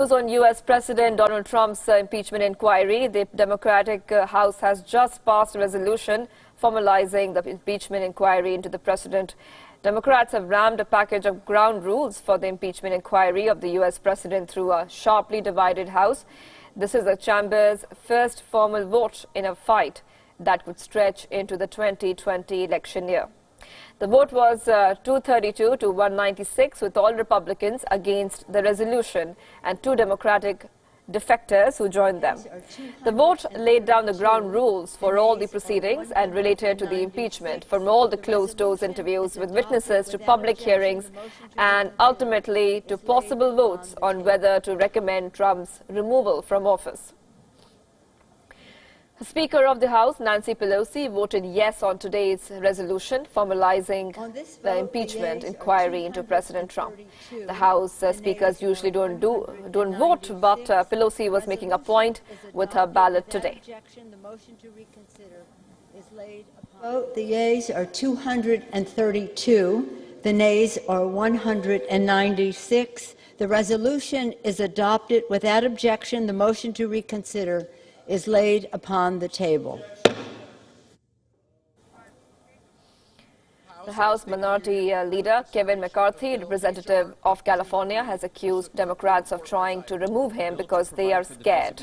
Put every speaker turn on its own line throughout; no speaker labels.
On U.S. President Donald Trump's impeachment inquiry, the Democratic House has just passed a resolution formalizing the impeachment inquiry into the president. Democrats have rammed a package of ground rules for the impeachment inquiry of the U.S. president through a sharply divided House. This is the chamber's first formal vote in a fight that could stretch into the 2020 election year. The vote was 232 to 196, with all Republicans against the resolution and 2 Democratic defectors who joined them. The vote laid down the ground rules for all the proceedings and related to the impeachment, from all the closed-doors interviews with witnesses to public hearings and ultimately to possible votes on whether to recommend Trump's removal from office. The Speaker of the House, Nancy Pelosi, voted yes on today's resolution formalizing the impeachment inquiry into President Trump. The House speakers usually don't vote, but Pelosi was making a point with her ballot today.
The yeas are 232. The nays are 196. The resolution is adopted without objection. The motion to reconsider is laid upon the table.
The House Minority Leader Kevin McCarthy, representative of California, has accused Democrats of trying to remove him because they are scared.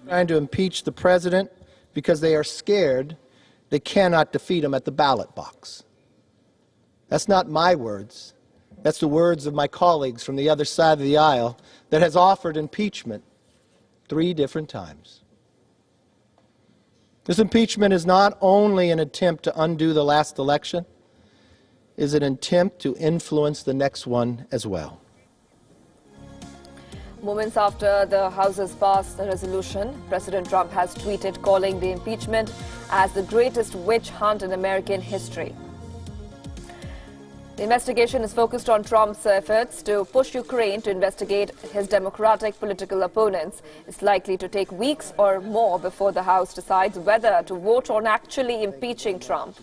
Trying to impeach the president because they are scared they cannot defeat him at the ballot box. That's not my words. That's the words of my colleagues from the other side of the aisle that has offered impeachment 3 different times. This impeachment is not only an attempt to undo the last election, it is an attempt to influence the next one as well.
Moments after the House has passed the resolution, President Trump has tweeted calling the impeachment as the greatest witch hunt in American history. The investigation is focused on Trump's efforts to push Ukraine to investigate his Democratic political opponents. It's likely to take weeks or more before the House decides whether to vote on actually impeaching Trump.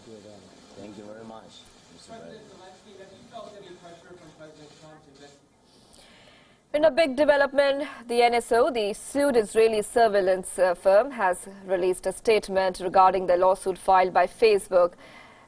Thank you very much.
In a big development, the NSO, the sued Israeli surveillance firm, has released a statement regarding the lawsuit filed by Facebook.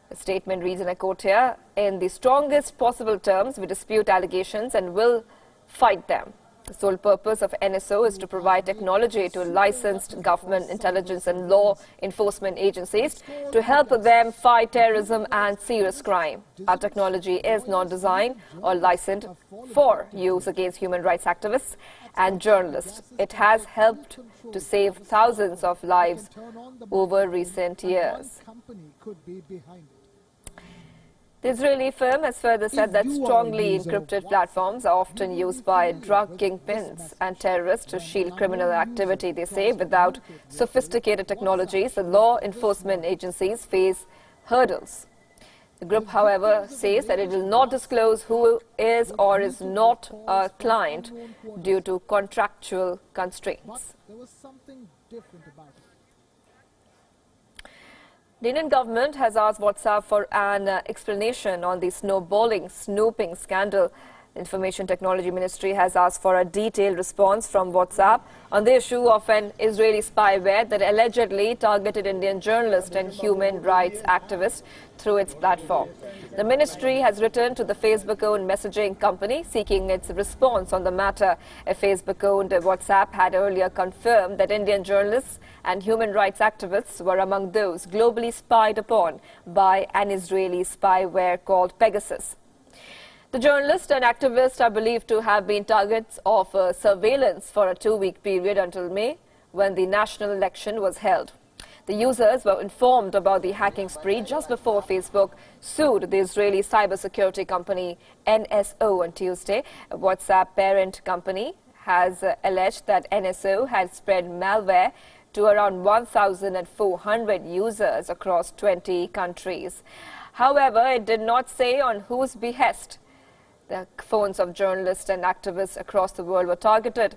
The statement reads, and I quote here, "In the strongest possible terms, we dispute allegations and will fight them. The sole purpose of NSO is to provide technology to licensed government intelligence and law enforcement agencies to help them fight terrorism and serious crime. Our technology is not designed or licensed for use against human rights activists and journalists. It has helped to save thousands of lives over recent years." The Israeli firm has further said that strongly encrypted platforms are often used by drug kingpins and terrorists to shield criminal activity. They say without sophisticated technologies, the law enforcement agencies face hurdles. The group, however, says that it will not disclose who is or is not a client due to contractual constraints.
There was something different about it.
The Indian government has asked WhatsApp for an explanation on the snowballing snooping scandal. The Information Technology Ministry has asked for a detailed response from WhatsApp on the issue of an Israeli spyware that allegedly targeted Indian journalists and human rights activists through its platform. The ministry has written to the Facebook-owned messaging company seeking its response on the matter. A Facebook-owned WhatsApp had earlier confirmed that Indian journalists and human rights activists were among those globally spied upon by an Israeli spyware called Pegasus. The journalists and activists are believed to have been targets of surveillance for a 2-week period until May, when the national election was held. The users were informed about the hacking spree just before Facebook sued the Israeli cybersecurity company NSO on Tuesday. A WhatsApp parent company has alleged that NSO had spread malware to around 1,400 users across 20 countries. However, it did not say on whose behest the phones of journalists and activists across the world were targeted.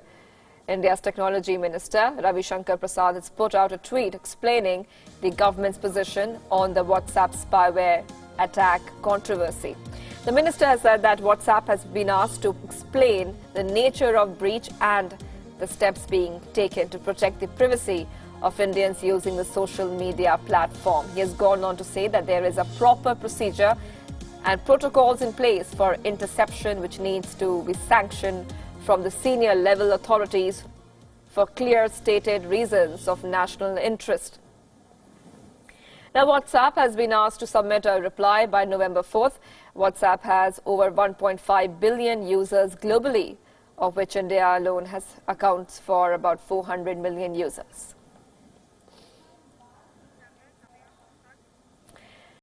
India's technology minister, Ravi Shankar Prasad, has put out a tweet explaining the government's position on the WhatsApp spyware attack controversy. The minister has said that WhatsApp has been asked to explain the nature of breach and the steps being taken to protect the privacy of Indians using the social media platform. He has gone on to say that there is a proper procedure and protocols in place for interception, which needs to be sanctioned from the senior level authorities for clear stated reasons of national interest. Now, WhatsApp has been asked to submit a reply by November 4th. WhatsApp has over 1.5 billion users globally, of which India alone accounts for about 400 million users.